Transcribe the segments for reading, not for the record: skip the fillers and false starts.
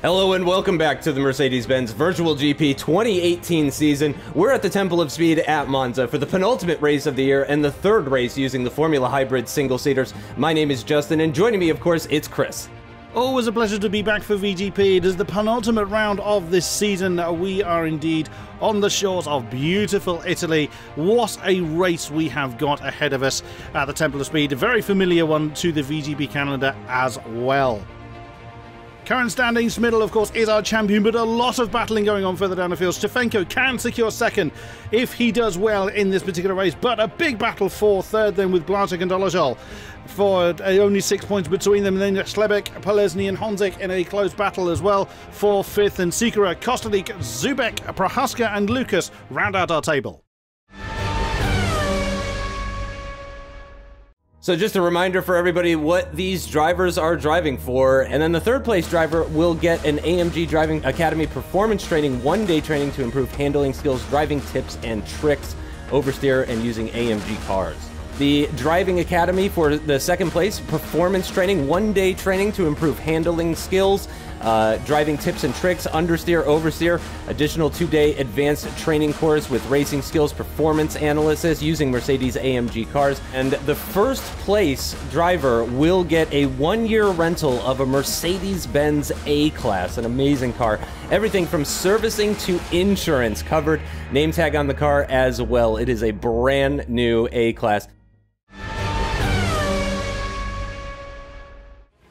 Hello and welcome back to the Mercedes-Benz Virtual GP 2018 season. We're at the Temple of Speed at Monza for the penultimate race of the year and the third race using the Formula Hybrid single-seaters. My name is Justin, and joining me, of course, it's Chris. Always a pleasure to be back for VGP. It is the penultimate round of this season. We are indeed on the shores of beautiful Italy. What a race we have got ahead of us at the Temple of Speed. A very familiar one to the VGP calendar as well. Current standings, Schmidl, of course, is our champion, but a lot of battling going on further down the field. Stefanko can secure second if he does well in this particular race, but a big battle for third then with Blanchek and Dolezal. For only 6 points between them, and then Slebek, Polesny and Honzik in a close battle as well for fifth, and Sikora, Kostalik, Zubek, Prohaska and Lucas round out our table. So just a reminder for everybody what these drivers are driving for, and then the third place driver will get an AMG Driving Academy performance training, one-day training to improve handling skills, driving tips and tricks, oversteer, and using AMG cars. The Driving Academy for the second place, performance training, one-day training to improve handling skills, driving tips and tricks, understeer, oversteer, additional 2-day advanced training course with racing skills, performance analysis using Mercedes AMG cars. And the first place driver will get a 1-year rental of a Mercedes-Benz A-Class, an amazing car. Everything from servicing to insurance covered, name tag on the car as well. It is a brand new A-Class.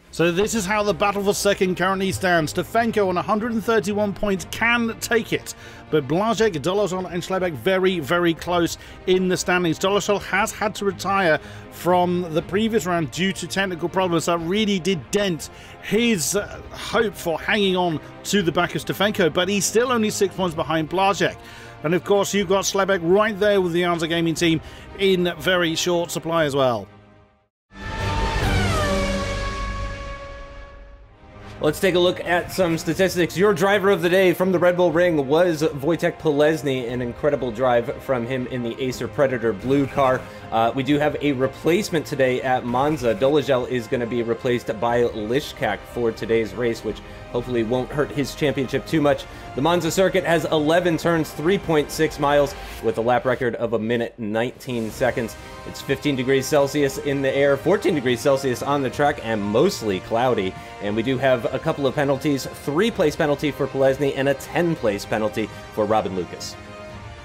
So this is how the battle for second currently stands. Stefanko on 131 points can take it, but Blanchek, Dolezal and Slebek very, very close in the standings. Dolezal has had to retire from the previous round due to technical problems that really did dent his hope for hanging on to the back of Stefanko, but he's still only 6 points behind Blanchek. And of course you've got Slebek right there with the Monza Gaming team in very short supply as well. Let's take a look at some statistics. Your driver of the day from the Red Bull Ring was Wojtek Polesny, an incredible drive from him in the Acer Predator blue car. We do have a replacement today at Monza. Dolezal is going to be replaced by Lishkak for today's race, which hopefully won't hurt his championship too much. The Monza circuit has 11 turns, 3.6 miles, with a lap record of 1 minute 19 seconds. It's 15 degrees Celsius in the air, 14 degrees Celsius on the track, and mostly cloudy. And we do have a couple of penalties, 3-place penalty for Polesny and a 10-place penalty for Robin Lucas.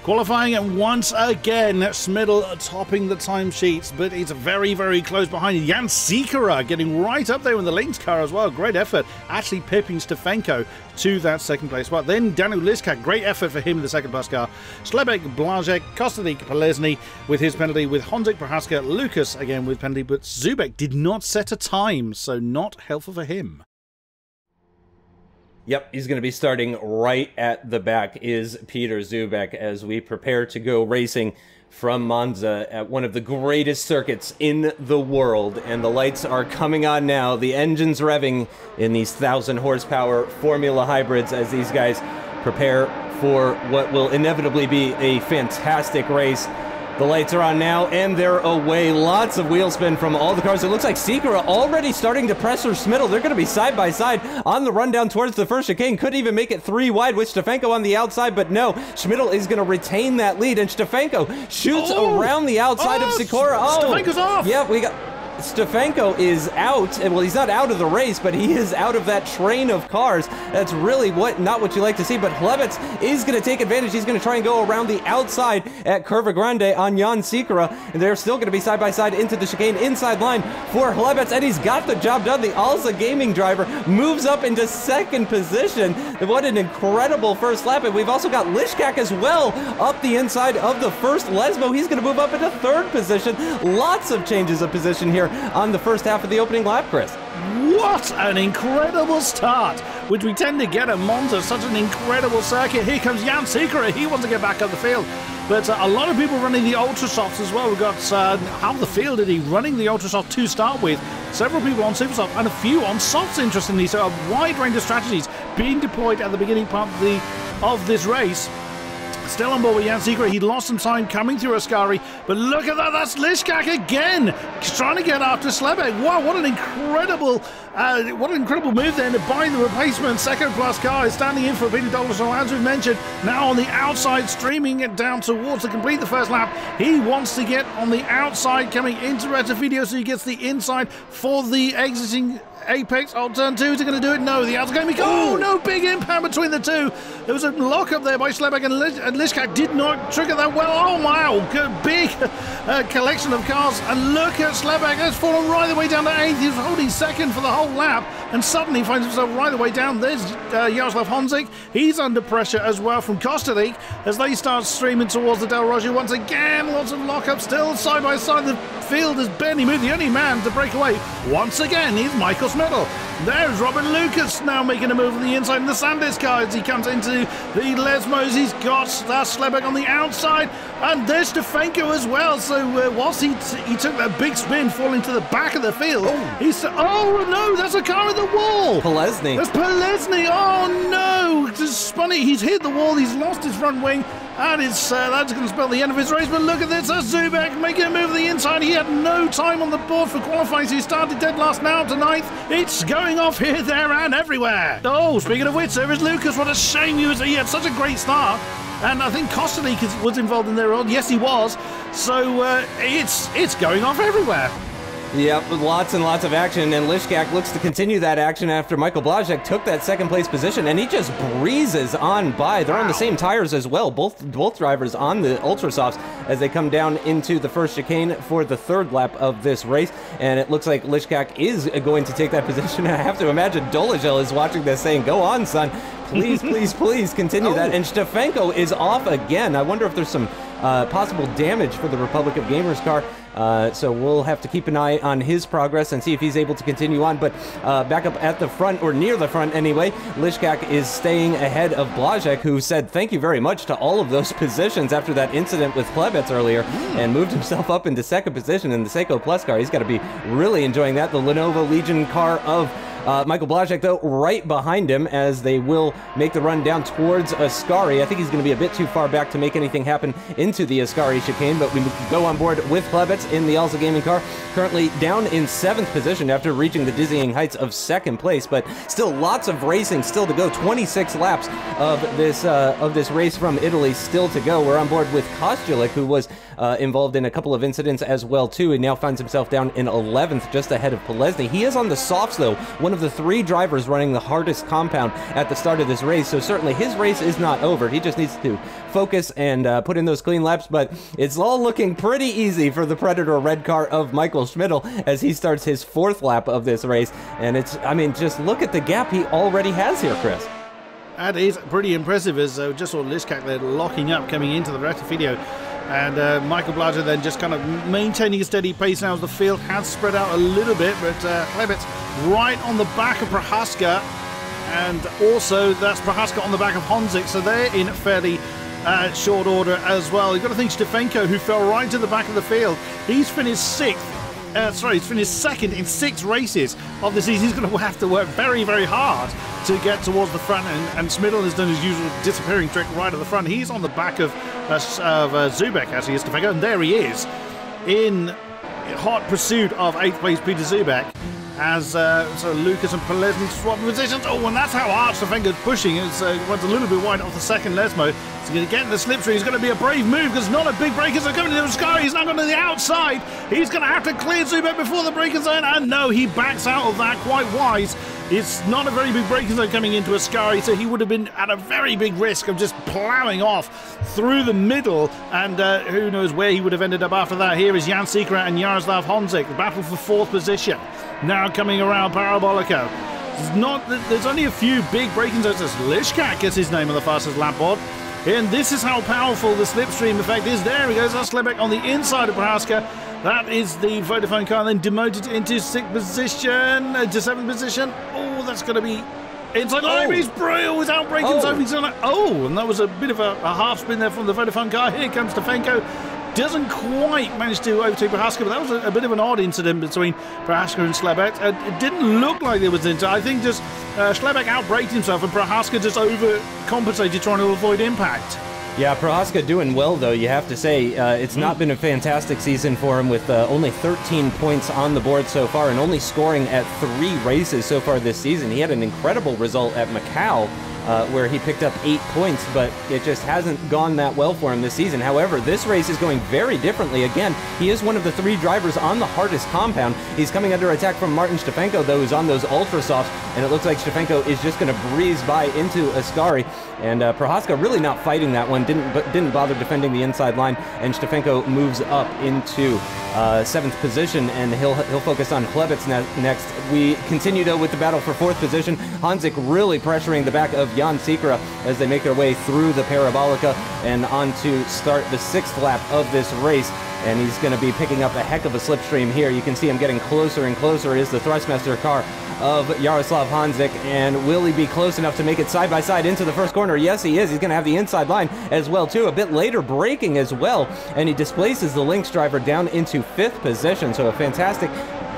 Qualifying, and once again, Schmidl topping the timesheets, but it's very, very close behind. Jan Sikora getting right up there in the Lynx car as well. Great effort, actually pipping Stefanko to that second place spot. Then Danu Liskak, great effort for him in the second place car. Slebek, Blanchek, Kostalik, Polesny with his penalty, with Honzik, Prohaska, Lucas again with penalty, but Zubek did not set a time, so not helpful for him. Yep, he's going to be starting right at the back is Peter Zubek as we prepare to go racing from Monza at one of the greatest circuits in the world. And the lights are coming on now. The engine's revving in these 1,000 horsepower Formula hybrids as these guys prepare for what will inevitably be a fantastic race. The lights are on now, and they're away. Lots of wheel spin from all the cars. It looks like Sikora already starting to pressure Schmidl. They're going to be side by side on the run down towards the first chicane. Couldn't even make it 3 wide with Stefanko on the outside, but no, Schmidl is going to retain that lead, and Stefanko shoots around the outside of Sikora. Stefanko's off! Yeah, we got... Stefanko is out, and well, he's not out of the race, but he is out of that train of cars. That's really not what you like to see, but Hlebets is going to take advantage. He's going to try and go around the outside at Curva Grande on Jan Sikora, and they're still going to be side by side into the chicane, inside line for Hlebets, and he's got the job done. The Alza Gaming driver moves up into second position. What an incredible first lap, and we've also got Lishkak as well up the inside of the first Lesbo. He's going to move up into third position. Lots of changes of position here on the first half of the opening lap, Chris. What an incredible start, which we tend to get at Monza, such an incredible circuit. Here comes Jan Sikora. He wants to get back up the field. But a lot of people running the Ultra Softs as well. We've got half the field running the Ultra Soft to start with. Several people on Super Soft and a few on Softs, interestingly. So a wide range of strategies being deployed at the beginning part of this race. still on board with Jan Secret. He lost some time coming through Ascari, but look at that, that's Lishkak again, trying to get after Slebek. Wow, what an incredible move then to buy the replacement second plus car. Is standing in for Peter Douglas, as we've mentioned, now on the outside, streaming it down towards to complete the first lap. He wants to get on the outside, coming into Retifidio, so he gets the inside for the exiting Apex. Oh, turn 2, is he going to do it? No, the outside going to be... Oh, no, big impact between the two. There was a lock up there by Slebek, and Lishkak did not trigger that well. Oh, wow, good, big collection of cars. And look at Slebek, has fallen right the way down to 8th. He's holding second for the whole lap, and suddenly finds himself right the way down. There's Jaroslav Honzik. He's under pressure as well from Kodiak as they start streaming towards the Del Roger. Once again, lots of lockup still side by side. The field has barely moved. The only man to break away once again is Michael Schmidl. There's Robin Lucas now making a move on the inside in the Sandis car as he comes into the Lesmos. He's got Slebek on the outside, and there's Stefanko as well. So whilst he took that big spin falling to the back of the field, oh no, that's a car in the wall. Polesny. That's Polesny. Oh no, just spun it. He's hit the wall. He's lost his front wing. And that's going to spell the end of his race. But look at this, that's Zubek making a move on the inside. He had no time on the board for qualifying, so he started dead last, now to 9th. It's going off here, there, and everywhere. Oh, speaking of which, there is Lucas. What a shame he had such a great start. And I think Kodiak was involved in there. Yes, he was. So it's going off everywhere. Yep, lots and lots of action, and Lishkak looks to continue that action after Michael Blazek took that second place position, and he just breezes on by. They're on the same tires as well, both drivers on the Ultrasofts as they come down into the first chicane for the third lap of this race, and it looks like Lishkak is going to take that position. I have to imagine Dolezal is watching this saying, go on, son. Please, please, please continue that. And Stefanko is off again. I wonder if there's some possible damage for the Republic of Gamers car. So we'll have to keep an eye on his progress and see if he's able to continue on. But back up at the front, or near the front anyway, Lishkak is staying ahead of Blazek, who said thank you very much to all of those positions after that incident with Klebets earlier, and moved himself up into second position in the Seiko Plus car. He's got to be really enjoying that. The Lenovo Legion car of Michael Blazek, though, right behind him as they will make the run down towards Ascari. I think he's going to be a bit too far back to make anything happen into the Ascari chicane, but we go on board with Klebets in the Elsa Gaming car, currently down in 7th position after reaching the dizzying heights of 2nd place, but still lots of racing still to go. 26 laps of this race from Italy still to go. We're on board with Kostulik, who was involved in a couple of incidents as well, too, and now finds himself down in 11th, just ahead of Polesny. He is on the softs, though, one of the 3 drivers running the hardest compound at the start of this race, so certainly his race is not over. He just needs to focus and put in those clean laps, but it's all looking pretty easy for the Predator red car of Michael Schmidl as he starts his 4th lap of this race, and it's, I mean, just look at the gap he already has here, Chris. That is pretty impressive, as just saw Lishkak there locking up coming into the Retifidio. And Michael Blazek then just kind of maintaining a steady pace now as the field has spread out a little bit, but Klebets right on the back of Prohaska, and also that's Prohaska on the back of Honzik, so they're in fairly short order as well. You've got to think Stefanko, who fell right to the back of the field, he's finished 6th. He's finished 2nd in 6 races of the season. He's going to have to work very, very hard to get towards the front, and Schmidl has done his usual disappearing trick right at the front. He's on the back of Zubek, actually, is Stefanko, and there he is in hot pursuit of 8th place Peter Zubek, as so Lucas and Polesny swap positions. Oh, and that's how hard Stefanko's pushing. It's went a little bit wide off the second Lesmo. He's going to get in the slipstream. He's going to be a brave move because not a big breaker zone coming to the sky. He's now going to the outside. He's going to have to clear Zubek before the breaker zone, and no, he backs out of that quite wise. It's not a very big breaker zone coming into Ascari, so he would have been at a very big risk of just ploughing off through the middle, and who knows where he would have ended up after that. Here is Jan Secret and Jaroslav Honzik, the battle for 4th position. Now coming around Parabolico. There's only a few big braking zones. Lishkak gets his name on the fastest lap board. And this is how powerful the slipstream effect is. There he goes, that's Slebek on the inside of Prohaska. That is the Vodafone car, then demoted into 6th position, to 7th position. Oh, that's going to be inside line. He's out braking zone. Oh, and that was a bit of a half spin there from the Vodafone car. Here comes Stefanko. Doesn't quite manage to overtake Prohaska, but that was a bit of an odd incident between Prohaska and Slebek. It didn't look like there was an incident. I think just Slebek outbraked himself and Prohaska just overcompensated trying to avoid impact. Yeah, Prohaska doing well, though, you have to say. It's not been a fantastic season for him with only 13 points on the board so far and only scoring at 3 races so far this season. He had an incredible result at Macau, where he picked up 8 points, but it just hasn't gone that well for him this season. However, this race is going very differently. Again, he is one of the 3 drivers on the hardest compound. He's coming under attack from Martin Stefanko, though, who's on those ultra softs, and it looks like Stefanko is just going to breeze by into Ascari. And Prohaska really not fighting that one, didn't bother defending the inside line, and Stefanko moves up into 7th position, and he'll focus on Klebitz next. We continue, though, with the battle for 4th position. Hanzik really pressuring the back of Jan Sikra as they make their way through the Parabolica and on to start the 6th lap of this race. And he's going to be picking up a heck of a slipstream here. You can see him getting closer and closer. It is the Thrustmaster car of Jaroslav Hanzik, and will he be close enough to make it side by side into the first corner? Yes, he is. He's going to have the inside line as well, too. A bit later braking as well, and he displaces the Lynx driver down into 5th position. So a fantastic,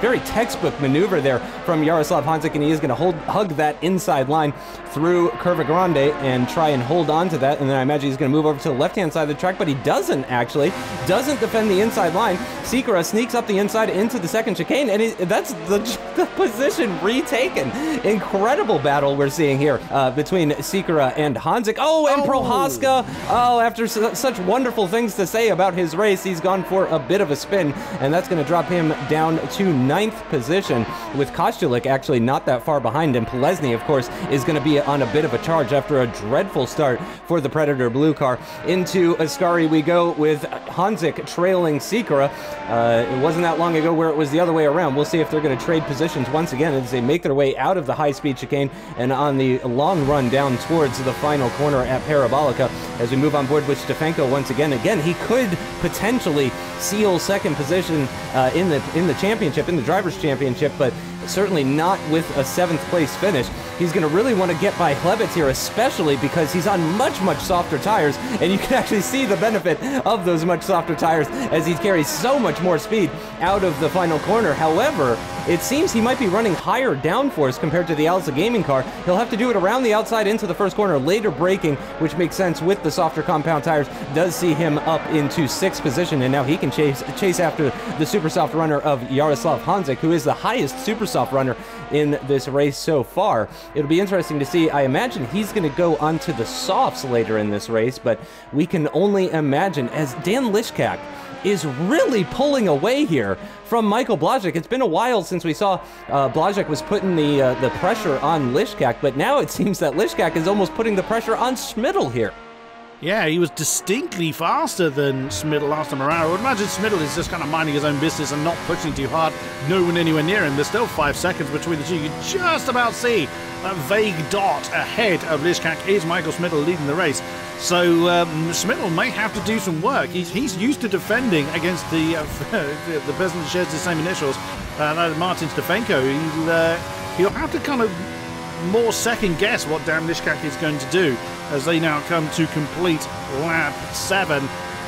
very textbook maneuver there from Jaroslav Hanzik, and he is going to hug that inside line through Curva Grande and try and hold on to that. And then I imagine he's going to move over to the left-hand side of the track, but he doesn't defend the inside line. Sikra sneaks up the inside into the 2nd chicane, and that's the position retaken. Incredible battle we're seeing here between Sikra and Hanzik. Oh, and Prohaska. Oh, after such wonderful things to say about his race, he's gone for a bit of a spin, and that's going to drop him down to 9th position, with Kostulik actually not that far behind him. Polesny, of course, is going to be on a bit of a charge after a dreadful start for the Predator Blue car. Into Ascari we go with Hanzik trailing Sikra. It wasn't that long ago where it was the other way around. We'll see if they're going to trade positions once again as they make their way out of the high-speed chicane and on the long run down towards the final corner at Parabolica. As we move on board with Stefanko once again. Again, he could potentially seal 2nd position in the championship, in the Drivers' Championship, but certainly not with a 7th place finish. He's going to really want to get by Klebitz here, especially because he's on much, much softer tires, and you can actually see the benefit of those much softer tires as he carries so much more speed out of the final corner. However, it seems he might be running higher downforce compared to the Alza Gaming car. He'll have to do it around the outside into the first corner, later braking, which makes sense with the softer compound tires, does see him up into 6th position, and now he can chase after the super soft runner of Jaroslav Hanzik, who is the highest super soft runner in this race so far. It'll be interesting to see. I imagine he's going to go onto the softs later in this race, but we can only imagine as Dan Lishkak is really pulling away here from Michael Blazek. It's been a while since we saw Blazek was putting the pressure on Lishkak, but now it seems that Lishkak is almost putting the pressure on Schmidl here. Yeah, he was distinctly faster than Schmidl last time around. I would imagine Schmidl is just kind of minding his own business and not pushing too hard. No one anywhere near him. There's still 5 seconds between the two. You can just about see that vague dot ahead of Lishkak is Michael Schmidl leading the race. So Schmidl may have to do some work. He's used to defending against the person that shares the same initials, Martin Stefanko. He'll have to kind of more second guess what Dan Lishkak is going to do as they now come to complete lap 7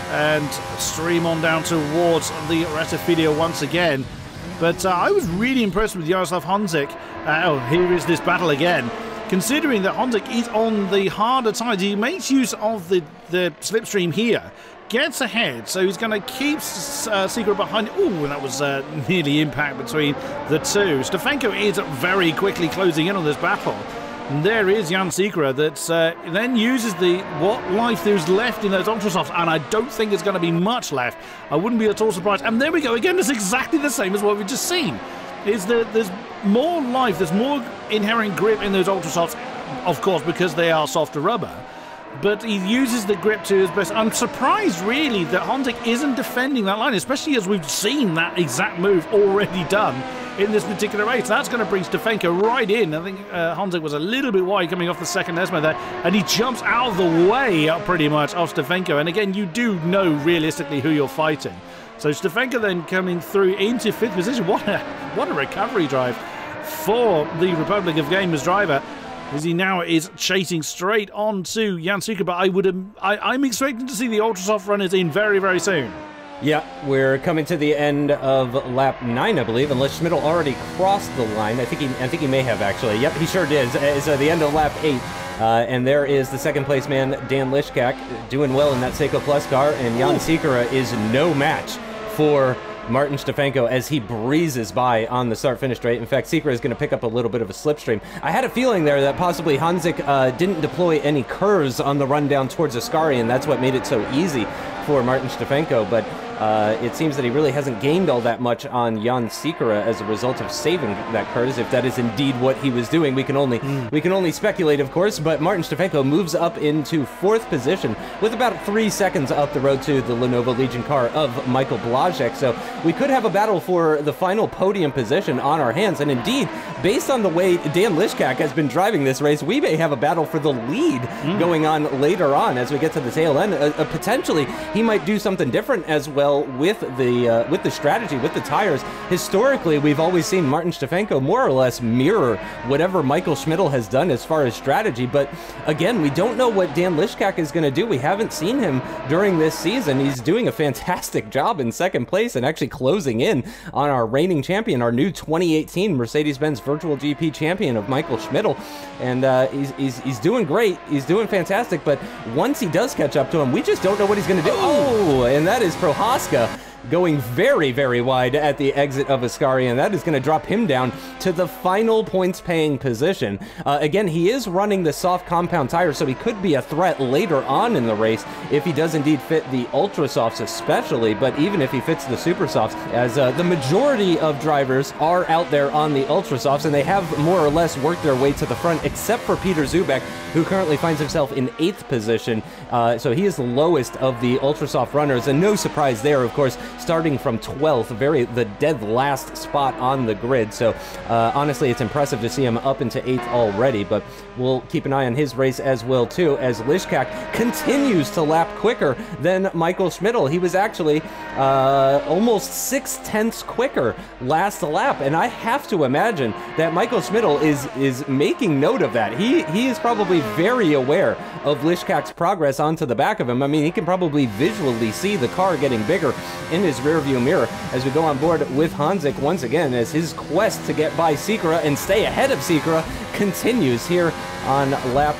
and stream on down towards the Retifidia once again. But I was really impressed with Jaroslav Hanzik. Here is this battle again. Considering that Hanzik is on the harder tires, he makes use of the slipstream here, gets ahead, so he's going to keep Sikra behind. Oh, and that was nearly impact between the two. Stefanko is very quickly closing in on this battle. And there is Jan Sikra that then uses what life there's left in those ultra softs, and I don't think there's going to be much left. I wouldn't be at all surprised. And there we go again. It's exactly the same as what we've just seen. Is that there's more life, there's more inherent grip in those ultra softs, of course, because they are softer rubber. But he uses the grip to his best. I'm surprised, really, that Hanzik isn't defending that line, especially as we've seen that exact move already done in this particular race. That's going to bring Stefanko right in. I think Hanzik was a little bit wide coming off the second Esmo there, and he jumps out of the way pretty much of Stefanko. And again, you do know realistically who you're fighting. So Stefanko then coming through into 5th position. What a recovery drive for the Republic of Gamers driver, as he now is chasing straight on to Jan Sikra. But I'm expecting to see the Ultrasoft runners in very, very soon. Yeah, we're coming to the end of lap 9, I believe, unless Schmidl already crossed the line. I think he may have, actually. Yep, he sure did. It's the end of lap 8. And there is the second place man, Dan Lishkak, doing well in that Seiko Plus car, and Jan Sikora is no match for Martin Stefanko as he breezes by on the start-finish straight. In fact, Sikora is going to pick up a little bit of a slipstream. I had a feeling there that possibly Hanzik didn't deploy any curves on the run down towards Ascari, and that's what made it so easy for Martin Stefanko, but it seems that he really hasn't gained all that much on Jan Sikora as a result of saving that curves, if that is indeed what he was doing. We can only speculate, of course, but Martin Stefanko moves up into 4th position with about 3 seconds up the road to the Lenovo Legion car of Michael Blazek. So we could have a battle for the final podium position on our hands, and indeed, based on the way Dan Lishkak has been driving this race, we may have a battle for the lead going on later on as we get to the tail end. Potentially, he might do something different as well with the strategy, with the tires. Historically, we've always seen Martin Stefanko more or less mirror whatever Michael Schmidl has done as far as strategy, but again, we don't know what Dan Lishkak is going to do. We haven't seen him during this season. He's doing a fantastic job in 2nd place and actually closing in on our reigning champion, our new 2018 Mercedes-Benz Virtual GP champion of Michael Schmidl, and he's doing great. He's doing fantastic, but once he does catch up to him, we just don't know what he's going to do. Oh, and that is Prohaska going very, very wide at the exit of Ascari, and that is going to drop him down to the final points-paying position. Again, he is running the soft compound tire, so he could be a threat later on in the race if he does indeed fit the Ultra Softs especially, but even if he fits the Super Softs, as the majority of drivers are out there on the Ultra Softs, and they have more or less worked their way to the front, except for Peter Zubek, who currently finds himself in 8th position. So he is the lowest of the Ultra Soft runners, and no surprise there, of course, starting from 12th, the dead last spot on the grid. So honestly, it's impressive to see him up into 8th already, but we'll keep an eye on his race as well too, as Lishkak continues to lap quicker than Michael Schmidl. He was actually almost 6/10 quicker last lap, and I have to imagine that Michael Schmidl is making note of that. He is probably very aware of Lishkak's progress onto the back of him. I mean, he can probably visually see the car getting bigger in his rearview mirror as we go on board with Hanzik once again, as his quest to get by Sikora and stay ahead of Sikora continues here on lap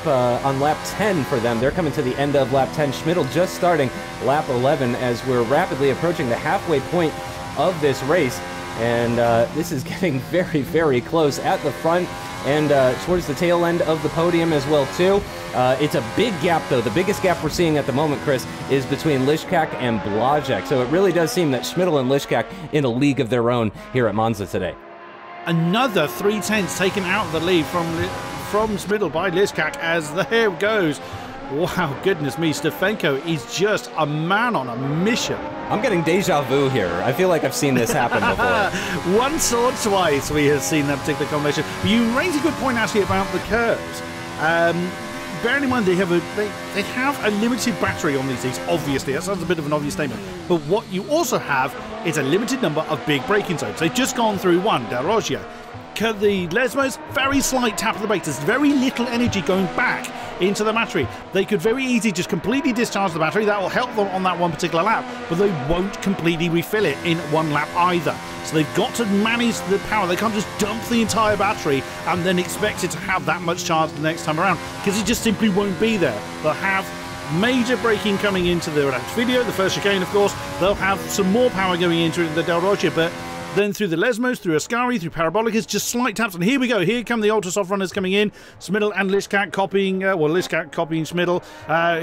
10 for them. They're coming to the end of lap 10. Schmidl just starting lap 11 as we're rapidly approaching the halfway point of this race, and this is getting very, very close at the front and towards the tail end of the podium as well too. It's a big gap though. The biggest gap we're seeing at the moment, Chris, is between Lishkak and Blazek. So it really does seem that Schmidl and Lishkak in a league of their own here at Monza today. Another 3/10 taken out of the lead from Schmidl by Lishkak as there goes. Wow, goodness me, Stefanko is just a man on a mission. I'm getting deja vu here. I feel like I've seen this happen before. Once or twice we have seen that particular combination. But you raise a good point actually about the curves. Bearing in mind they have a limited battery on these things, obviously. That sounds a bit of an obvious statement. But what you also have is a limited number of big braking zones. They've just gone through one, Del Roggia. The Lesmos, very slight tap of the brakes. There's very little energy going back into the battery. They could very easily just completely discharge the battery. That will help them on that one particular lap, but they won't completely refill it in one lap either. So they've got to manage the power. They can't just dump the entire battery and then expect it to have that much charge the next time around, because it just simply won't be there. They'll have major braking coming into the video, the first chicane, of course. They'll have some more power going into the Del Roggia, but then through the Lesmos, through Ascari, through Parabolicas, just slight taps. And here we go. Here come the Ultra Soft runners coming in. Schmidl and Lishkak copying, Lishkak copying Schmidl.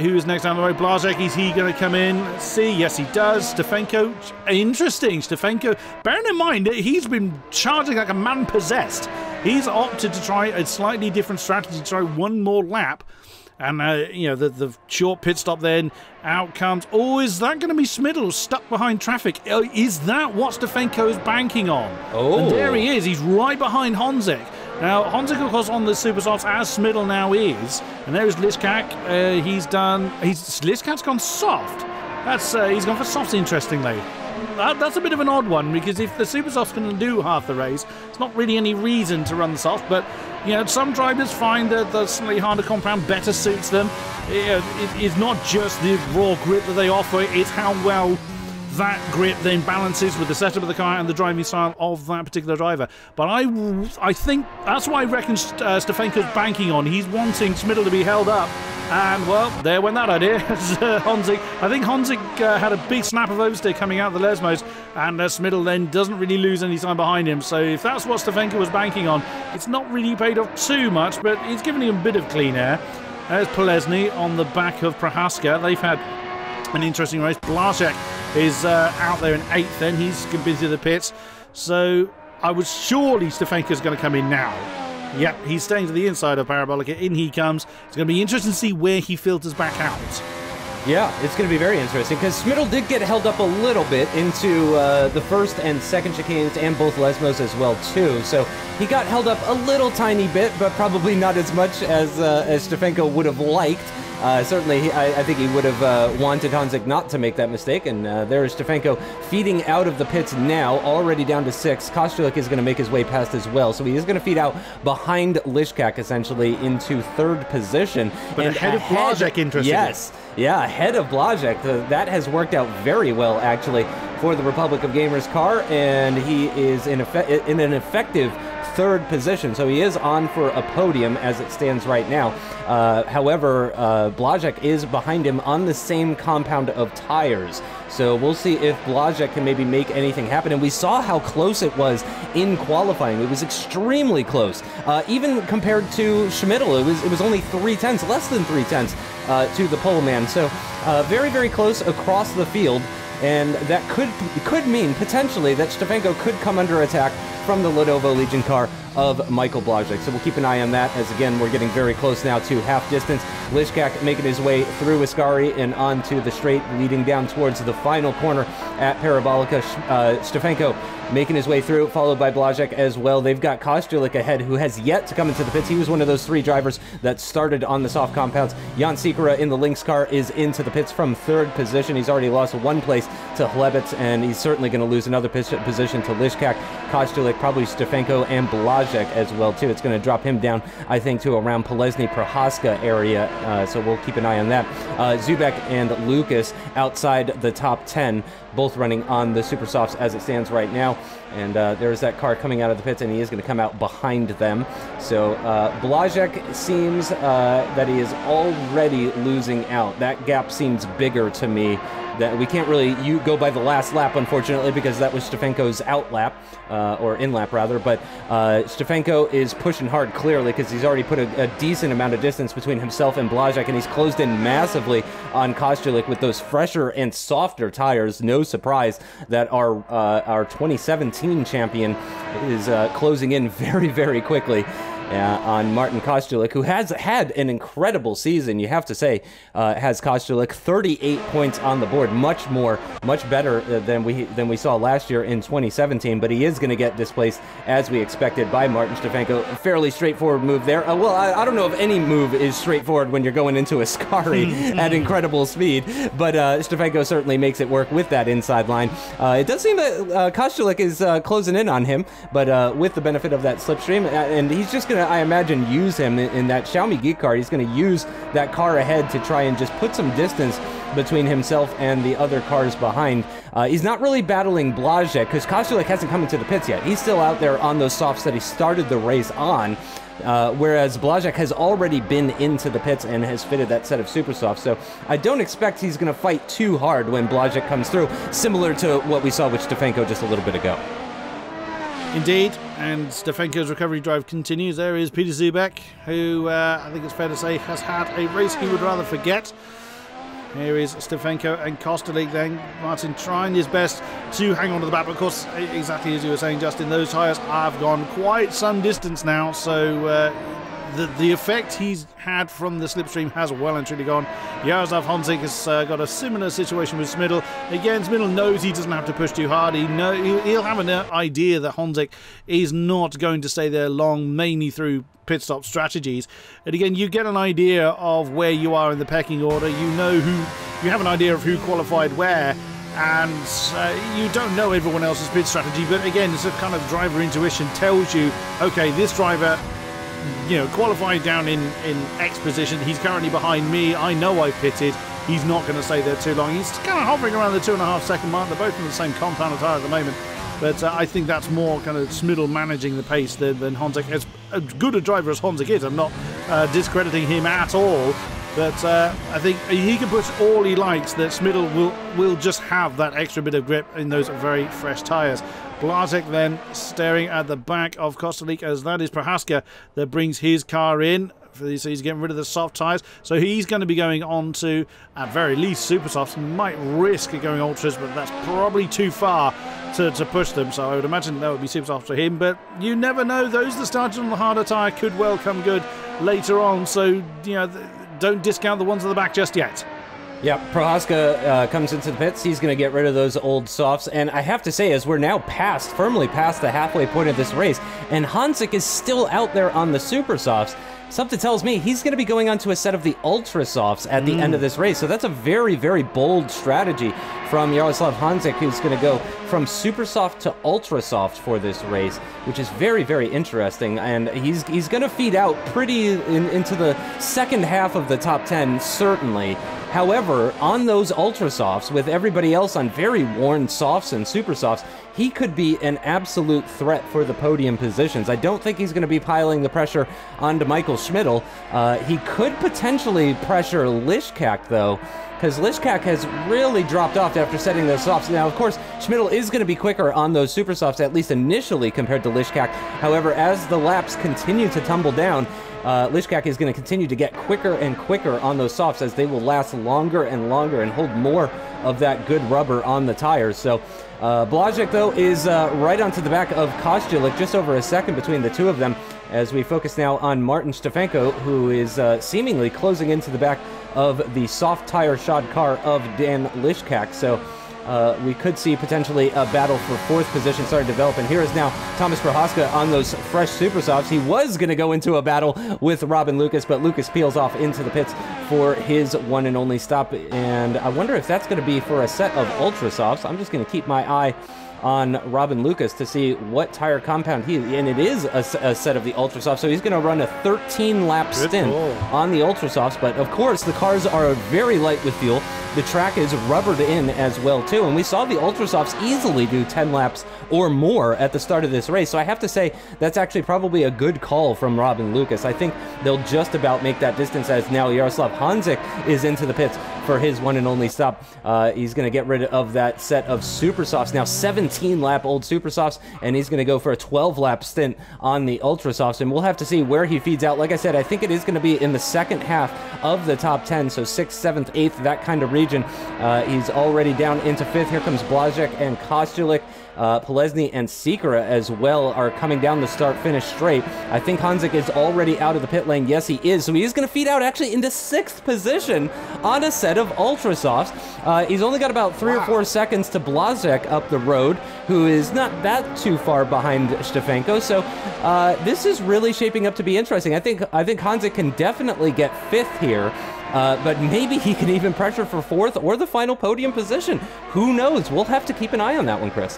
Who is next down the road? Blazek, is he going to come in? Let's see. Yes, he does. Stefanko, interesting. Stefanko, bearing in mind that he's been charging like a man possessed. He's opted to try a slightly different strategy, to try one more lap. And, the short pit stop then, out comes. Oh, is that going to be Schmidl stuck behind traffic? Is that what Stefanko is banking on? Oh. And there he is. He's right behind Hanzik. Now, Hanzik, of course, on the Super Softs, as Schmidl now is. And there's Lishkak. Lishkak's gone soft. He's gone for softs, interestingly. That's a bit of an odd one, because if the Super Soft's going to do half the race, it's not really any reason to run the soft, but some drivers find that the slightly harder compound better suits them. It's not just the raw grip that they offer, it's how well that grip then balances with the setup of the car and the driving style of that particular driver. But I think that's why I reckon Stefanko's banking on. He's wanting Schmidl to be held up. And, well, there went that idea. Honzik. I think Honzik had a big snap of oversteer coming out of the Lesmos, and Schmidl then doesn't really lose any time behind him. So if that's what Stefanko was banking on, it's not really paid off too much, but it's given him a bit of clean air. There's Polesny on the back of Prohaska. They've had an interesting race. Blasek is out there in 8th then. He's been through the pits. So I was surely Stefanko's going to come in now. Yep, he's staying to the inside of Parabolica. In he comes. It's going to be interesting to see where he filters back out. Yeah, it's going to be very interesting because Schmidl did get held up a little bit into the first and second chicanes and both Lesmos as well too. So he got held up a little tiny bit, but probably not as much as Stefanko would have liked. Certainly, I think he would have wanted Honzik not to make that mistake, and there is Stefanko feeding out of the pits now, already down to 6th. Kostulik is going to make his way past as well, so he is going to feed out behind Lishkak, essentially, into 3rd position. But and ahead of Blasek, interestingly. Yes, yeah, ahead of Blasek. That has worked out very well, actually, for the Republic of Gamers car, and he is in an effective 3rd position, so he is on for a podium as it stands right now. However, Blasek is behind him on the same compound of tires, so we'll see if Blasek can maybe make anything happen. And we saw how close it was in qualifying. It was extremely close, even compared to Schmidl. It was only 3/10, less than 3/10 to the pole man. So very, very close across the field. And that could mean, potentially, that Stefanko could come under attack from the Lenovo Legion car of Michael Blasek. So we'll keep an eye on that, as again, we're getting very close now to half distance. Lishkak making his way through Ascari and onto the straight, leading down towards the final corner at Parabolica. Stefanko making his way through, followed by Blasek as well. They've got Kostulik ahead, who has yet to come into the pits. He was one of those 3 drivers that started on the soft compounds. Jan Sikora in the Lynx car is into the pits from 3rd position. He's already lost 1 place to Hlebets, and he's certainly going to lose another position to Lishkak. Kostulik, probably Stefanko, and Blasek as well, too. It's going to drop him down, I think, to around Polesny, Prohaska area, so we'll keep an eye on that. Zubek and Lucas outside the top 10, both running on the Super Softs as it stands right now. And there's that car coming out of the pits, and he is going to come out behind them. So Blasek seems that he is already losing out. That gap seems bigger to me. That we can't really go by the last lap, unfortunately, because that was Stefanko's out lap, or in lap rather. But Stefanko is pushing hard, clearly, because he's already put a decent amount of distance between himself and Blasek, and he's closed in massively on Kostulik with those fresher and softer tires. No surprise that our 2017 champion is closing in very, very quickly. On Martin Kostulik, who has had an incredible season, you have to say. Has Kostulik 38 points on the board, much better than we saw last year in 2017, but he is going to get displaced as we expected by Martin Stefanko. A fairly straightforward move there. Well, I don't know if any move is straightforward when you're going into Ascari at incredible speed, but Stefanko certainly makes it work with that inside line. It does seem that Kostulik is closing in on him, but with the benefit of that slipstream, and he's just going to, I imagine, use him in that Xiaomi Geek car. He's going to use that car ahead to try and just put some distance between himself and the other cars behind. He's not really battling Blasek because Kostulik hasn't come into the pits yet. He's still out there on those softs that he started the race on. Whereas Blasek has already been into the pits and has fitted that set of super softs. So I don't expect he's going to fight too hard when Blasek comes through, similar to what we saw with Stefanko just a little bit ago. Indeed, and Stefanko's recovery drive continues. There is Peter Zubek, who I think it's fair to say has had a race he would rather forget. Here is Stefanko and Kostulik then. Martin trying his best to hang on to the back, but of course, exactly as you were saying, Justin, those tyres have gone quite some distance now, so the effect he's had from the slipstream has well and truly gone. Jaroslav Honzik has got a similar situation with Schmidl. Again, Schmidl knows he doesn't have to push too hard. He'll have an idea that Honzik is not going to stay there long, mainly through pit stop strategies. And again, you get an idea of where you are in the pecking order. You have an idea of who qualified where, and you don't know everyone else's pit strategy. But again, it's a kind of driver intuition tells you, okay, this driver, qualified down in X position. He's currently behind me. I know I pitted. he's not going to stay there too long. He's kind of hovering around the 2.5 second mark. They're both in the same compound tyre at the moment. But I think that's more kind of Schmidl managing the pace than Honzik. As good a driver as Honzik is, I'm not discrediting him at all. But I think he can push all he likes, that Schmidl will just have that extra bit of grip in those very fresh tyres. Blazek then staring at the back of Kodiak, as that is Prohaska that brings his car in. So he's getting rid of the soft tyres. So he's going to be going on to, at very least, super softs. He might risk going ultras, but that's probably too far to push them. So I would imagine that would be super soft for him. But you never know. Those that started on the harder tyre could well come good later on. So, you know, don't discount the ones at the back just yet. Yeah, Prohaska comes into the pits. He's going to get rid of those old softs. And I have to say, as we're now firmly past the halfway point of this race, and Honzik is still out there on the super softs, something tells me he's going to be going on to a set of the ultra softs at the end of this race. So that's a very, very bold strategy from Jaroslav Honzik, who's going to go from super soft to ultra soft for this race, which is very, very interesting. And he's going to feed out pretty into the second half of the top 10, certainly. However, on those ultra softs, with everybody else on very worn softs and super softs, he could be an absolute threat for the podium positions. I don't think he's going to be piling the pressure onto Michael Schmidl. He could potentially pressure Lishkak, though, because Lishkak has really dropped off after setting those softs. Now, of course, Schmidl is going to be quicker on those super softs, at least initially, compared to Lishkak. However, as the laps continue to tumble down, Lishkak is going to continue to get quicker and quicker on those softs, as they will last longer and longer and hold more of that good rubber on the tires. So Blazek, though, is right onto the back of Kostjulik, just over a second between the two of them, as we focus now on Martin Stefanko, who is seemingly closing into the back of the soft tire shod car of Dan Lishkak. So we could see potentially a battle for fourth position starting to develop. And here is now Thomas Prohaska on those fresh super softs. He was going to go into a battle with Robin Lucas, but Lucas peels off into the pits for his one and only stop. And I wonder if that's going to be for a set of ultra softs. I'm just going to keep my eye on Robin Lucas to see what tire compound and it is a set of the ultra softs. So he's going to run a 13-lap stint on the ultra softs. But of course, the cars are very light with fuel. The track is rubbered in as well, too. And we saw the ultra softs easily do 10 laps or more at the start of this race. So I have to say that's actually probably a good call from Robin Lucas. I think they'll just about make that distance, as now Jaroslav Honzik is into the pits for his one and only stop. He's going to get rid of that set of super softs, now 17-lap old super softs, and he's going to go for a 12-lap stint on the ultra softs. And we'll have to see where he feeds out. Like I said, I think it is going to be in the second half of the top 10, so 6th, 7th, 8th, that kind of region. He's already down into 5th. Here comes Blazek and Kostjulik. Polesny and Sikora as well are coming down the start-finish straight. I think Honzik is already out of the pit lane. Yes, he is. So he is going to feed out actually into 6th position on a set of ultra softs. He's only got about 3 or 4 seconds to Blazek up the road, who is not that too far behind Stefanko. So this is really shaping up to be interesting. I think Honzik can definitely get 5th here. But maybe he can even pressure for 4th or the final podium position. Who knows? We'll have to keep an eye on that one, Chris.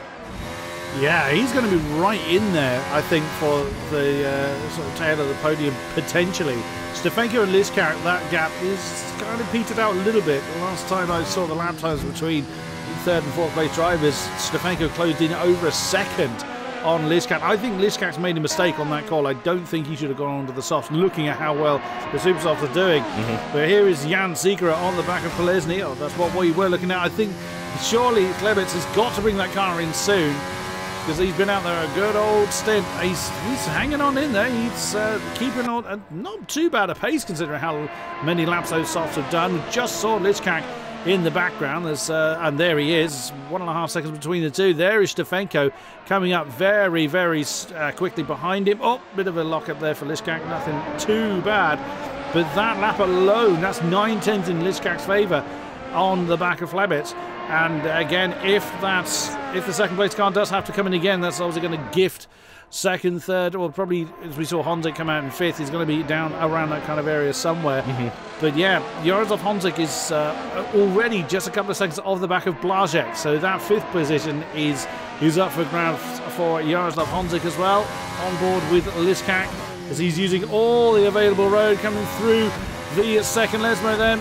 Yeah, he's going to be right in there, I think, for the sort of tail of the podium, potentially. Stefanko and Lishkak, that gap is kind of petered out a little bit. The last time I saw the lap times between 3rd and 4th place drivers, Stefanko closed in over a second on Lishkak. I think Lishkak's made a mistake on that call. I don't think he should have gone onto the softs, looking at how well the super softs are doing. But here is Jan Sikora on the back of Polesny. Oh, that's what we were looking at. I think surely Klebets has got to bring that car in soon, because he's been out there a good old stint. He's hanging on in there. He's keeping on not too bad a pace considering how many laps those softs have done. We just saw Lishkak in the background, and there he is, 1.5 seconds between the two. There is Stefanko coming up very, very quickly behind him. Oh, bit of a lock up there for Lishkak, nothing too bad. But that lap alone, that's 9/10 in Lishkak's favour on the back of Flabitz. And again, if the second place car does have to come in again, that's obviously going to gift 2nd, 3rd, or probably, as we saw Honzik come out in 5th, he's going to be down around that kind of area somewhere. But yeah, Jaroslav Honzik is already just a couple of seconds off the back of Blazek, so that 5th position is up for grabs for Jaroslav Honzik as well, on board with Lishkak, as he's using all the available road coming through the second Lesmo then.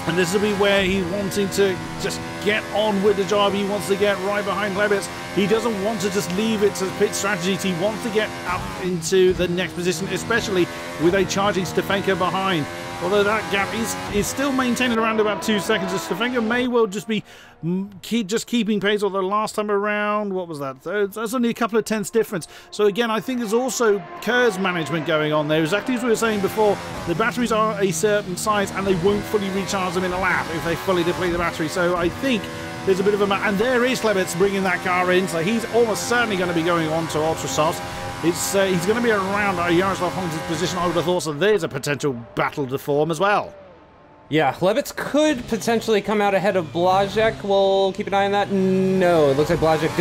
And this will be where he's wanting to just get on with the job. He wants to get right behind Lebets. He doesn't want to just leave it to pit strategies. He wants to get up into the next position, especially with a charging Stefanko behind. Although that gap is still maintained around about 2 seconds. Stefanko may well just be just keeping pace. Although last time around, what was that? That's only a couple of tenths difference. So again, I think there's also Kerr's management going on there. Exactly as we were saying before, the batteries are a certain size and they won't fully recharge them in a lap if they fully deplete the battery. So I think there's a bit of a... And there is Lebets bringing that car in. So he's almost certainly going to be going on to Ultra Softs. He's going to be around Jaroslav Honzic's position, I would have thought, so there's a potential battle to form as well. Yeah, Lebets could potentially come out ahead of Blazek. We'll keep an eye on that. No, it looks like Blazek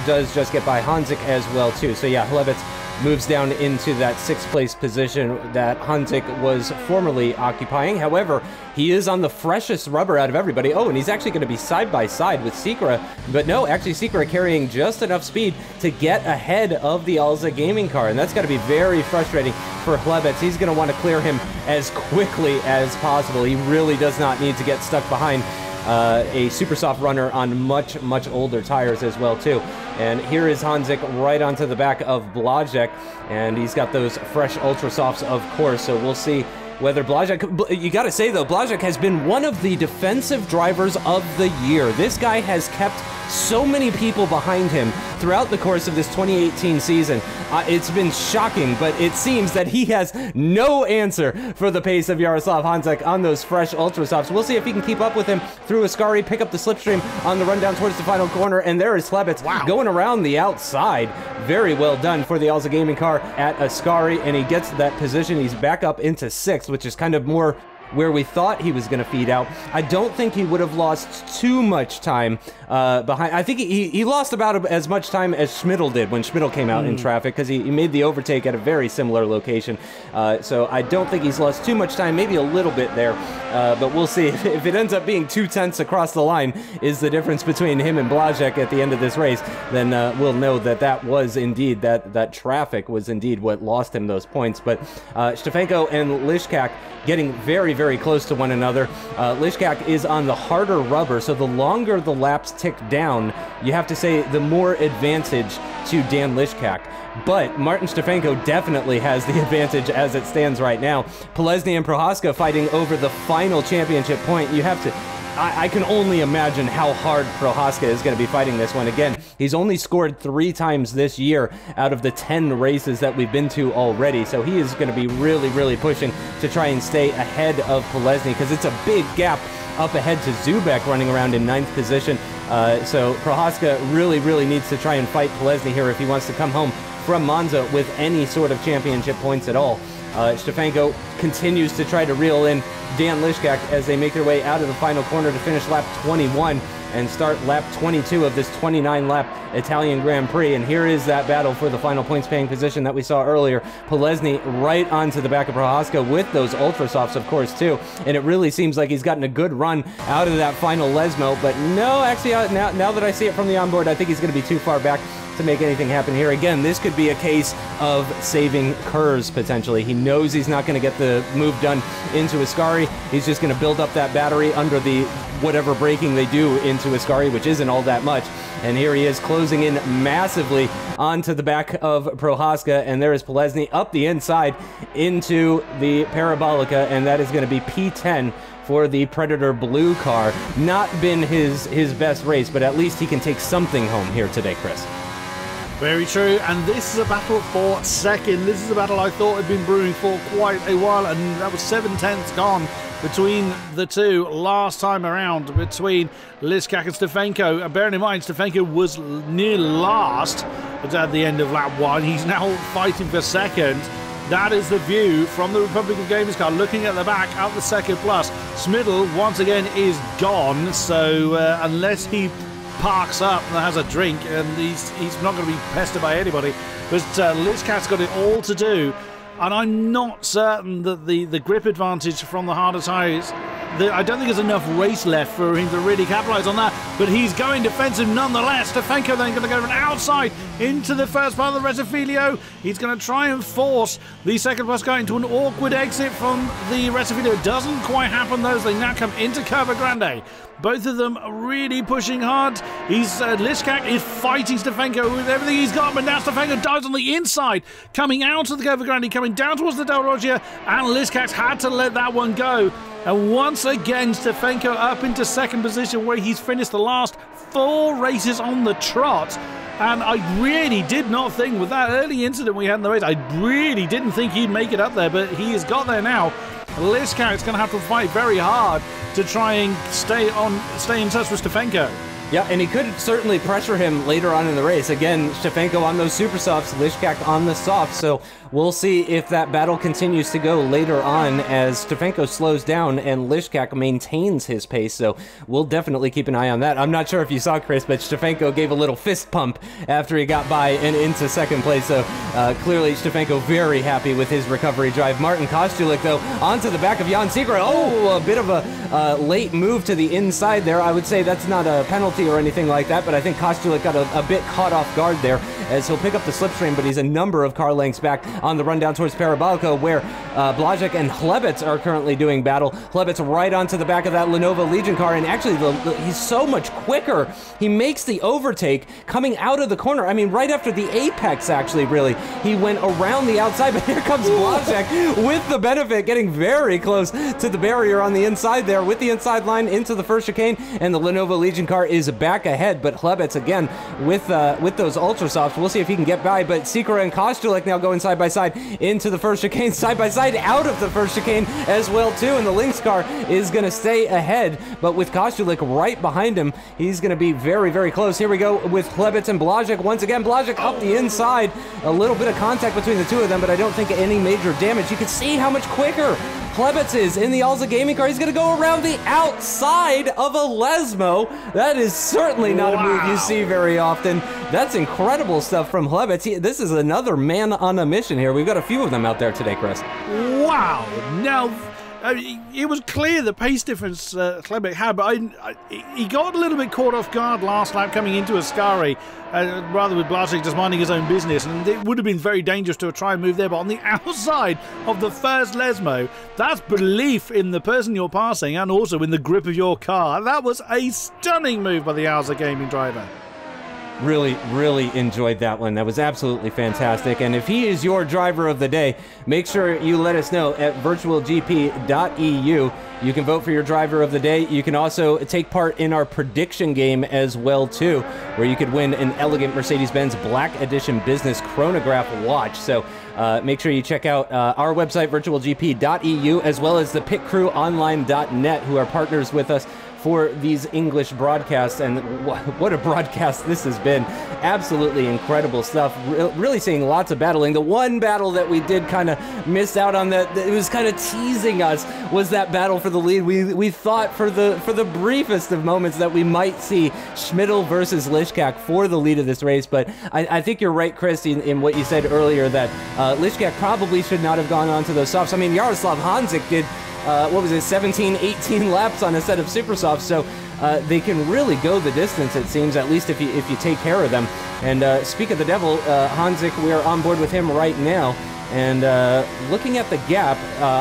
does just get by Honzic as well, too. So yeah, Lebets moves down into that 6th place position that Honzic was formerly occupying. However, he is on the freshest rubber out of everybody. Oh, and he's actually going to be side by side with Sikora. But no, actually Sikora carrying just enough speed to get ahead of the Alza gaming car. And that's got to be very frustrating for Lebets. He's going to want to clear him as quickly as possible. He really does not need to get stuck behind a super soft runner on much older tires as well too. And here is Honzic right onto the back of Blazek, and he's got those fresh ultra softs, of course. So we'll see whether Blazek... You gotta say though, Blazek has been one of the defensive drivers of the year. This guy has kept so many people behind him throughout the course of this 2018 season. It's been shocking, but it seems that he has no answer for the pace of Jaroslav Honzic on those fresh ultra softs. We'll see if he can keep up with him through Ascari, pick up the slipstream on the run down towards the final corner, and there is Lebets going around the outside. Very well done for the Alza gaming car at Ascari, and he gets that position. He's back up into 6th, which is kind of more where we thought he was going to feed out. I don't think he would have lost too much time behind. I think he lost about as much time as Schmidl did when Schmidl came out in traffic, because he made the overtake at a very similar location. So I don't think he's lost too much time, maybe a little bit there. But we'll see. If it ends up being 2 tenths across the line is the difference between him and Blazek at the end of this race, then we'll know that that was indeed, that traffic was indeed what lost him those points. But Stefanko and Lishkak getting very close to one another. Lishkak is on the harder rubber, so the longer the laps tick down, you have to say the more advantage to Dan Lishkak. But Martin Stefanko definitely has the advantage as it stands right now. Polesny and Prohaska fighting over the final championship point. You have to... I can only imagine how hard Prohaska is going to be fighting this one. Again, he's only scored 3 times this year out of the 10 races that we've been to already, so he is going to be really pushing to try and stay ahead of Polesny, because it's a big gap up ahead to Zubek running around in 9th position. So Prohaska really needs to try and fight Polesny here if he wants to come home from Monza with any sort of championship points at all. Stefanko continues to try to reel in Dan Lishkak as they make their way out of the final corner to finish lap 21 and start lap 22 of this 29-lap Italian Grand Prix. And here is that battle for the final points-paying position that we saw earlier. Polesny right onto the back of Prohaska with those ultra softs, of course, too. And it really seems like he's gotten a good run out of that final Lesmo. But no, actually, now that I see it from the onboard, I think he's going to be too far back to make anything happen here. Again, this could be a case of saving Kurz, potentially. He knows he's not going to get the move done into Ascari. He's just going to build up that battery under the whatever braking they do into Ascari, which isn't all that much. And here he is closing in massively onto the back of Prohaska, and there is Polesny up the inside into the Parabolica, and that is going to be P10 for the Predator Blue car. Not been his best race, but at least he can take something home here today, Chris. Very true, and this is a battle for second. This is a battle I thought had been brewing for quite a while, and that was 7 tenths gone between the two last time around, between Lishkak and Stefanko. Bearing in mind, Stefanko was near last at the end of lap 1. He's now fighting for second. That is the view from the Republic of Gamers car, looking at the back, out the second plus. Schmidl, once again, is gone, so unless he parks up and has a drink, and he's not going to be pestered by anybody. But Lishkak's got it all to do, and I'm not certain that the grip advantage from the harder tyres I don't think there's enough race left for him to really capitalise on that, but he's going defensive nonetheless. Stefanko then going to go from outside into the first part of the Rettifilio. He's going to try and force the second plus car into an awkward exit from the Rettifilio. Doesn't quite happen though, as they now come into Curva Grande. Both of them really pushing hard. Lishkak is fighting Stefanko with everything he's got, but now Stefanko dives on the inside, coming out of the Curva Grande, coming down towards the Del Roggia, and Lishkak's had to let that one go. And once again, Stefanko up into second position, where he's finished the last 4 races on the trot. And I really did not think, with that early incident we had in the race, I really didn't think he'd make it up there, but he has got there now. Lishkak's going to have to fight very hard to try and stay in touch with Stefanko. Yeah, and he could certainly pressure him later on in the race. Again, Stefanko on those super softs, Lishkak on the softs, so we'll see if that battle continues to go later on as Stefanko slows down and Lishkak maintains his pace, so we'll definitely keep an eye on that. I'm not sure if you saw, Chris, but Stefanko gave a little fist pump after he got by and into second place, so clearly Stefanko very happy with his recovery drive. Martin Kostulik, though, onto the back of Jan Segura. Oh, a bit of a late move to the inside there. I would say that's not a penalty or anything like that, but I think Kostulik got a bit caught off guard there as he'll pick up the slipstream, but he's a number of car lengths back on the run down towards Parabolico, where Blazek and Hlebets are currently doing battle. Hlebets right onto the back of that Lenovo Legion car, and actually he's so much quicker. He makes the overtake coming out of the corner. I mean, right after the apex, actually, really. He went around the outside, but here comes Blazek with the benefit, getting very close to the barrier on the inside there with the inside line into the first chicane, and the Lenovo Legion car is back ahead, but Hlebets again with those ultra softs. We'll see if he can get by, but Sikora and Kostulik now going side by side into the first chicane, side by side out of the first chicane as well too, and the Lynx car is going to stay ahead, but with Kostulik right behind him, he's going to be very, very close. Here we go with Hlebets and Blazek once again. Blazek up the inside, a little bit of contact between the two of them, but I don't think any major damage. You can see how much quicker Hlebets is in the Alza Gaming car. He's going to go around the outside of a Lesmo. That is certainly not a move you see very often. That's incredible stuff from Hlebets. This is another man on a mission here. We've got a few of them out there today, Chris. Wow. Now, it was clear the pace difference Hlebets had, but he got a little bit caught off guard last lap coming into Ascari, rather with Blazek just minding his own business, and it would have been very dangerous to try and move there, but on the outside of the first Lesmo, that's belief in the person you're passing and also in the grip of your car. That was a stunning move by the Alza Gaming driver. Really, really enjoyed that one. That was absolutely fantastic. And if he is your driver of the day, make sure you let us know at virtualgp.eu. You can vote for your driver of the day. You can also take part in our prediction game as well, too, where you could win an elegant Mercedes-Benz Black Edition Business Chronograph watch. So make sure you check out our website, virtualgp.eu, as well as the pitcrewonline.net, who are partners with us for these English broadcasts, and what a broadcast this has been. Absolutely incredible stuff. Really seeing lots of battling. The one battle that we did kind of miss out on, that it was kind of teasing us, was that battle for the lead. We thought for the briefest of moments that we might see Schmidl versus Lishkak for the lead of this race, but I think you're right, Chris, in what you said earlier, that Lishkak probably should not have gone on to those softs. I mean, Jaroslav Hanzik did 17, 18 laps on a set of super softs, so they can really go the distance, it seems, at least if you take care of them. And speak of the devil, Hanzik, we are on board with him right now, and looking at the gap,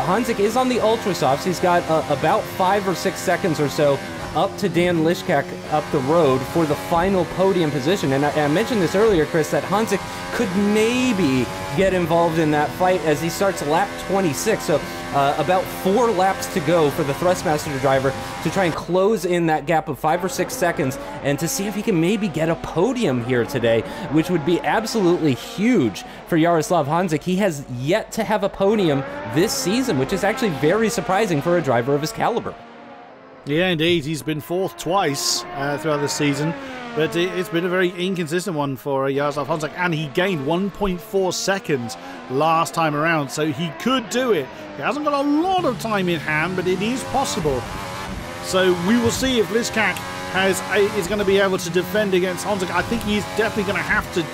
Hanzik is on the ultra softs. He's got about 5 or 6 seconds or so up to Dan Lishkak up the road for the final podium position. And I mentioned this earlier, Chris, that Hanzik could maybe get involved in that fight as he starts lap 26. So about 4 laps to go for the Thrustmaster driver to try and close in that gap of 5 or 6 seconds and to see if he can maybe get a podium here today, which would be absolutely huge for Jaroslav Hanzik. He has yet to have a podium this season, which is actually very surprising for a driver of his caliber. Yeah, indeed. He's been 4th twice throughout the season, but it's been a very inconsistent one for Jaroslav Hanzik, and he gained 1.4 seconds last time around, so he could do it. He hasn't got a lot of time in hand, but it is possible. So we will see if Lishkak is going to be able to defend against Hanzik. I think he's definitely going to have to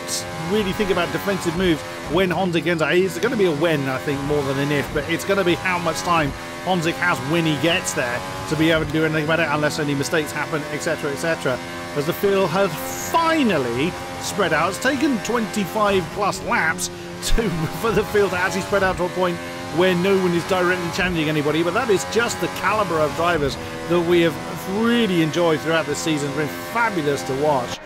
really think about defensive moves when Hanzik ends up. It's going to be a when, I think, more than an if, but it's going to be how much time Honzik has when he gets there to be able to do anything about it unless any mistakes happen, etc., etc. As the field has finally spread out. It's taken 25 plus laps for the field to actually spread out to a point where no one is directly challenging anybody, but that is just the caliber of drivers that we have really enjoyed throughout this season. It's been fabulous to watch.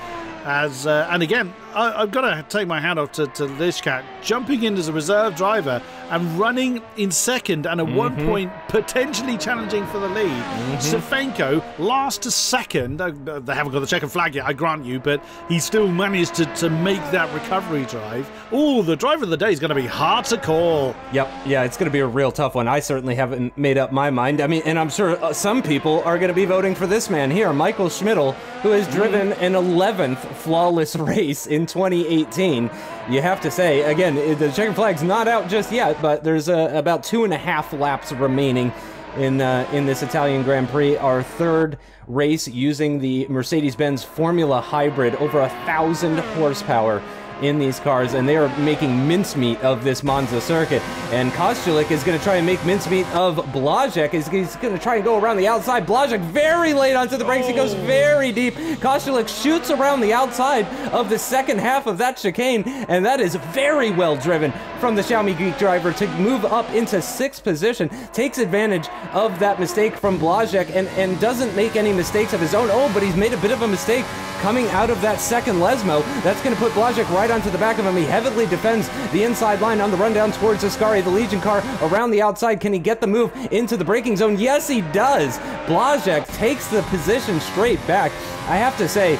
And again, I've got to take my hat off to Lishkat, jumping in as a reserve driver and running in second and at one point potentially challenging for the lead. Stefanko last to second. They haven't got the checkered flag yet, I grant you, but he still managed to make that recovery drive. Oh, the driver of the day is going to be hard to call. Yep, yeah, it's going to be a real tough one. I certainly haven't made up my mind. I mean, and I'm sure some people are going to be voting for this man here, Michael Schmidl, who has driven an 11th flawless race in 2018. You have to say, again, the checkered flag's not out just yet, but there's about 2.5 laps remaining in this Italian Grand Prix. Our third race using the Mercedes-Benz Formula Hybrid, over 1,000 horsepower in these cars, and they are making mincemeat of this Monza circuit. And Kostulik is going to try and make mincemeat of Blazek. He's going to try and go around the outside. Blazek very late onto the brakes. He goes very deep. Kostulik shoots around the outside of the second half of that chicane, and that is very well driven from the Xiaomi Geek driver to move up into 6th position. Takes advantage of that mistake from Blazek and doesn't make any mistakes of his own. Oh, but he's made a bit of a mistake coming out of that second Lesmo. That's going to put Blazek right onto the back of him. He heavily defends the inside line on the rundown towards Ascari, the Legion car around the outside. Can he get the move into the braking zone? Yes, he does. Blazek takes the position straight back. I have to say,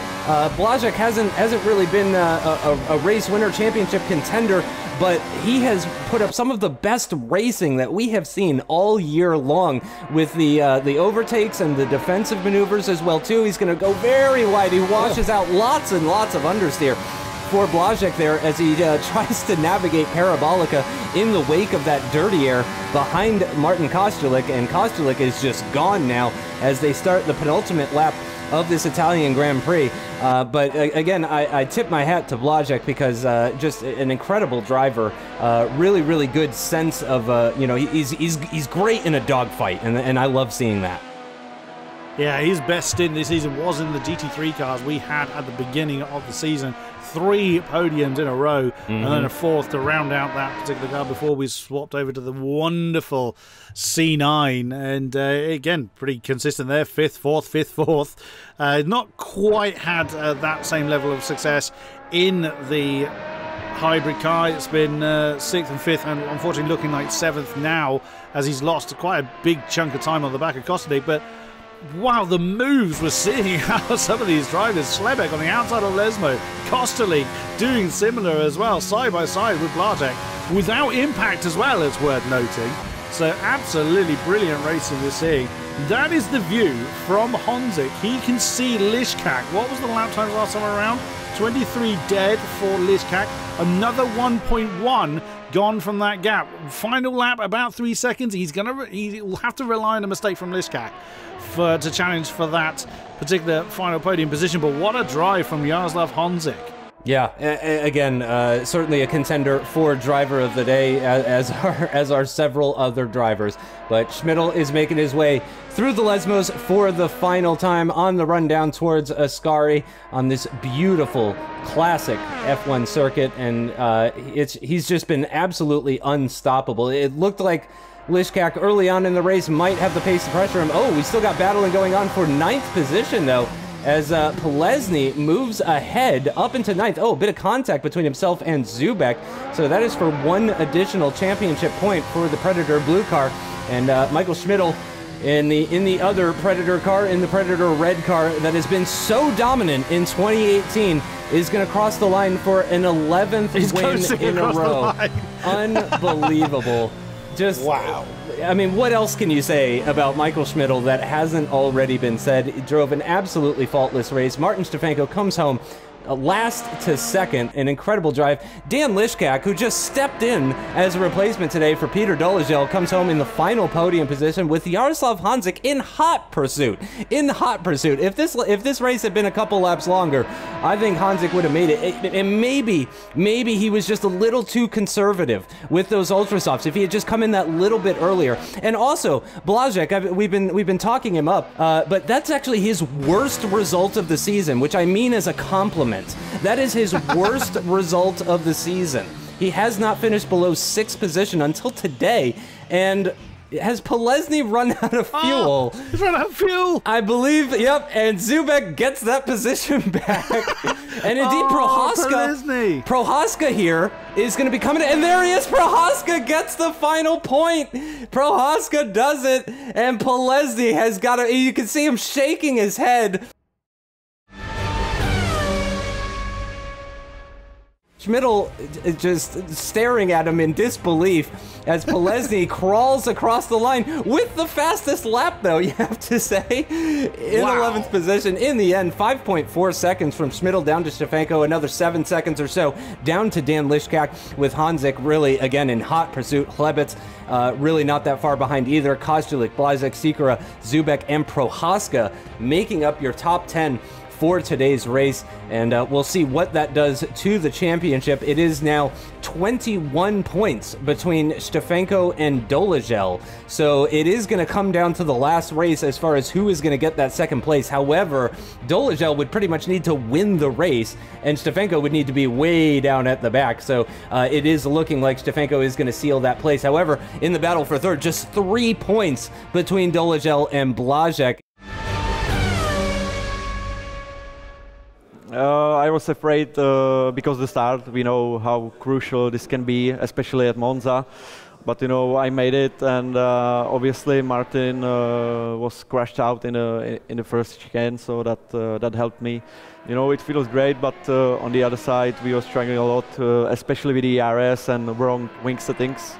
Blazek hasn't really been a race winner, championship contender, but he has put up some of the best racing that we have seen all year long with the overtakes and the defensive maneuvers as well too. He's going to go very wide. He washes out lots and lots of understeer for Blazek there as he tries to navigate Parabolica in the wake of that dirty air behind Martin Kostulik, and Kostulik is just gone now as they start the penultimate lap of this Italian Grand Prix. But again, I tip my hat to Blazek because just an incredible driver. Really, really good sense of, he's great in a dogfight, and I love seeing that. Yeah, his best stint this season was in the GT3 cars we had at the beginning of the season. 3 podiums in a row, and then a 4th to round out that particular car before we swapped over to the wonderful C9. And again, pretty consistent there. 5th, 4th, 5th, 4th. Not quite had that same level of success in the hybrid car. It's been 6th and 5th, and unfortunately looking like 7th now as he's lost quite a big chunk of time on the back of Kostulik. But wow, the moves we're seeing out of some of these drivers. Slebek on the outside of Lesmo, Kostulik doing similar as well, side by side with Blazek, without impact as well, it's worth noting. So absolutely brilliant racing we're seeing. That is the view from Honzik. He can see Lishkak. What was the lap time last time around? 23 dead for Lishkak. Another 1.1 gone from that gap. Final lap, about 3 seconds. He will have to rely on a mistake from Lishkak to challenge for that particular final podium position. But what a drive from Jaroslav Honzik. Yeah, again, certainly a contender for driver of the day, as are several other drivers. But Schmidl is making his way through the Lesmos for the final time on the run down towards Ascari on this beautiful classic F1 circuit, and he's just been absolutely unstoppable. It looked like Lishkak early on in the race might have the pace to pressure him. Oh, we still got battling going on for 9th position though, as Polesny moves ahead up into 9th. Oh, a bit of contact between himself and Zubek. So that is for 1 additional championship point for the Predator blue car. And Michael Schmidl in the other Predator car, in the Predator red car that has been so dominant in 2018, is going to cross the line for an 11th win in a row. Unbelievable. Just wow. I mean, what else can you say about Michael Schmidl that hasn't already been said? He drove an absolutely faultless race. Martin Stefanko comes home last to second, an incredible drive. Dan Lishkak, who just stepped in as a replacement today for Peter Dolezal, comes home in the final podium position with Jaroslav Hanzik in hot pursuit. In hot pursuit. If this race had been a couple laps longer, I think Hanzik would have made it. And maybe he was just a little too conservative with those ultra softs. If he had just come in that little bit earlier. And also, Blazek, we've been talking him up, but that's actually his worst result of the season, which I mean as a compliment. That is his worst result of the season. He has not finished below 6th position until today, and has Polesny run out of fuel? Oh, he's run out of fuel! I believe, yep, and Zubek gets that position back. And indeed, Prohaska here is going to be coming in, and there he is! Prohaska gets the final point! Prohaska does it, and Polesny has got a, you can see him shaking his head. Schmidl just staring at him in disbelief as Polesny crawls across the line with the fastest lap, though, you have to say, in 11th position. In the end, 5.4 seconds from Schmidl down to Stefanko, another 7 seconds or so down to Dan Lishkak, with Hanzik really, again, in hot pursuit. Chlebets really not that far behind either. Kostulik, Blazek, Sikora, Zubek, and Prohaska making up your top 10 for today's race, and we'll see what that does to the championship. It is now 21 points between Stefanko and Dolezal, so it is going to come down to the last race as far as who is going to get that second place. However, Dolezal would pretty much need to win the race, and Stefanko would need to be way down at the back, so it is looking like Stefanko is going to seal that place. However, in the battle for third, just 3 points between Dolezal and Blazek. I was afraid because the start, we know how crucial this can be, especially at Monza. But you know, I made it, and obviously Martin was crashed out in the first chicane, so that helped me. You know, it feels great, but on the other side, we were struggling a lot, especially with the ERS and wrong wing settings.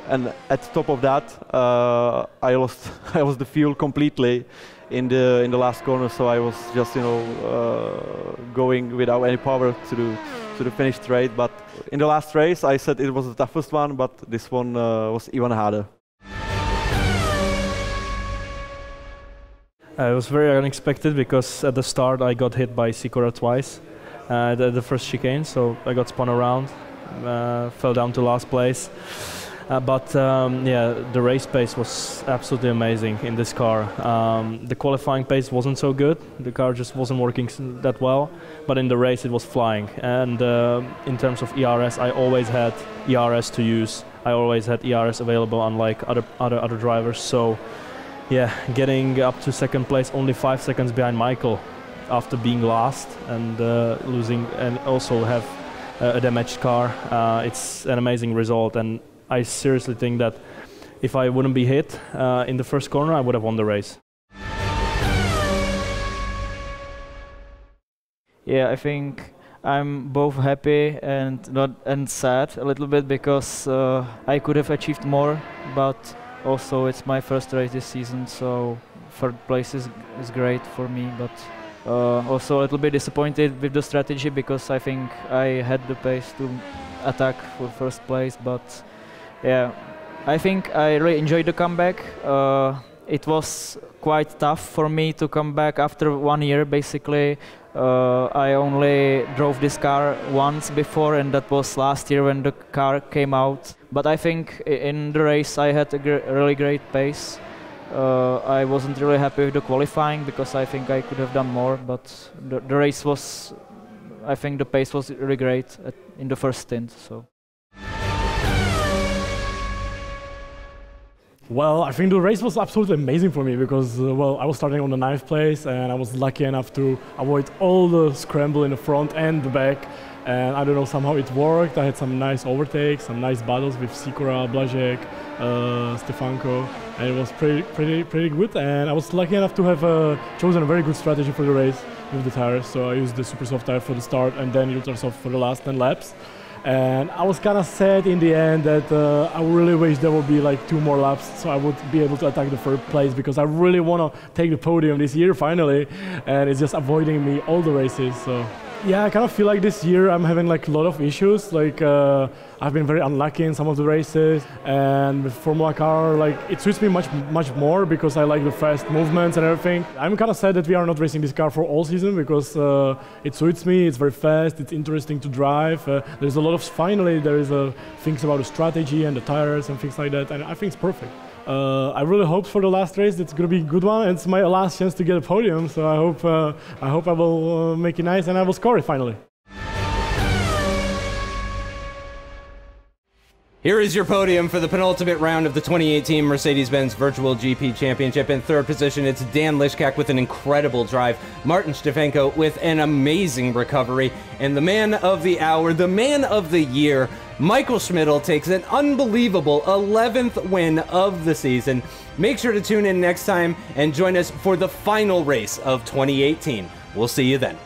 And at the top of that, I lost the fuel completely in the last corner, so I was just, you know, going without any power to the finish straight. But in the last race, I said it was the toughest one, but this one was even harder. It was very unexpected because at the start I got hit by Sikora twice at the first chicane, so I got spun around, fell down to last place. But yeah, the race pace was absolutely amazing in this car. The qualifying pace wasn't so good. The car just wasn't working that well. But in the race, it was flying. And in terms of ERS, I always had ERS to use. I always had ERS available, unlike other drivers. So yeah, getting up to second place, only 5 seconds behind Michael, after being last and losing, and also have a damaged car. It's an amazing result. And I seriously think that if I wouldn't be hit in the first corner, I would have won the race. Yeah, I think I'm both happy and sad a little bit, because I could have achieved more, but also it's my first race this season, so third place is great for me, but also a little bit disappointed with the strategy, because I think I had the pace to attack for first place, but yeah, I think I really enjoyed the comeback. It was quite tough for me to come back after 1 year, basically. I only drove this car once before, and that was last year when the car came out. But I think in the race I had a really great pace. I wasn't really happy with the qualifying, because I think I could have done more, but the race was, I think the pace was really great in the first stint. So. Well, I think the race was absolutely amazing for me, because well, I was starting on the 9th place, and I was lucky enough to avoid all the scramble in the front and the back. And I don't know, somehow it worked. I had some nice overtakes, some nice battles with Sikora, Blazek, Stefanko, and it was pretty good. And I was lucky enough to have chosen a very good strategy for the race with the tires. So I used the super soft tire for the start, and then ultra soft for the last 10 laps. And I was kind of sad in the end that I really wish there would be like 2 more laps, so I would be able to attack the third place, because I really want to take the podium this year finally, and it's just avoiding me all the races. So Yeah, I kind of feel like this year I'm having like a lot of issues. Like I've been very unlucky in some of the races, and with Formula Car, like it suits me much more because I like the fast movements and everything. I'm kind of sad that we are not racing this car for all season because it suits me. It's very fast. It's interesting to drive. There's a lot of there is things about the strategy and the tires and things like that, and I think it's perfect. I really hope for the last race it's going to be a good one. It's my last chance to get a podium, so I hope I will make it nice and I will score it finally. Here is your podium for the penultimate round of the 2018 Mercedes-Benz Virtual GP Championship. In third position, it's Dan Lischkak with an incredible drive, Martin Stefanko with an amazing recovery, and the man of the hour, the man of the year, Michael Schmidl takes an unbelievable 11th win of the season. Make sure to tune in next time and join us for the final race of 2018. We'll see you then.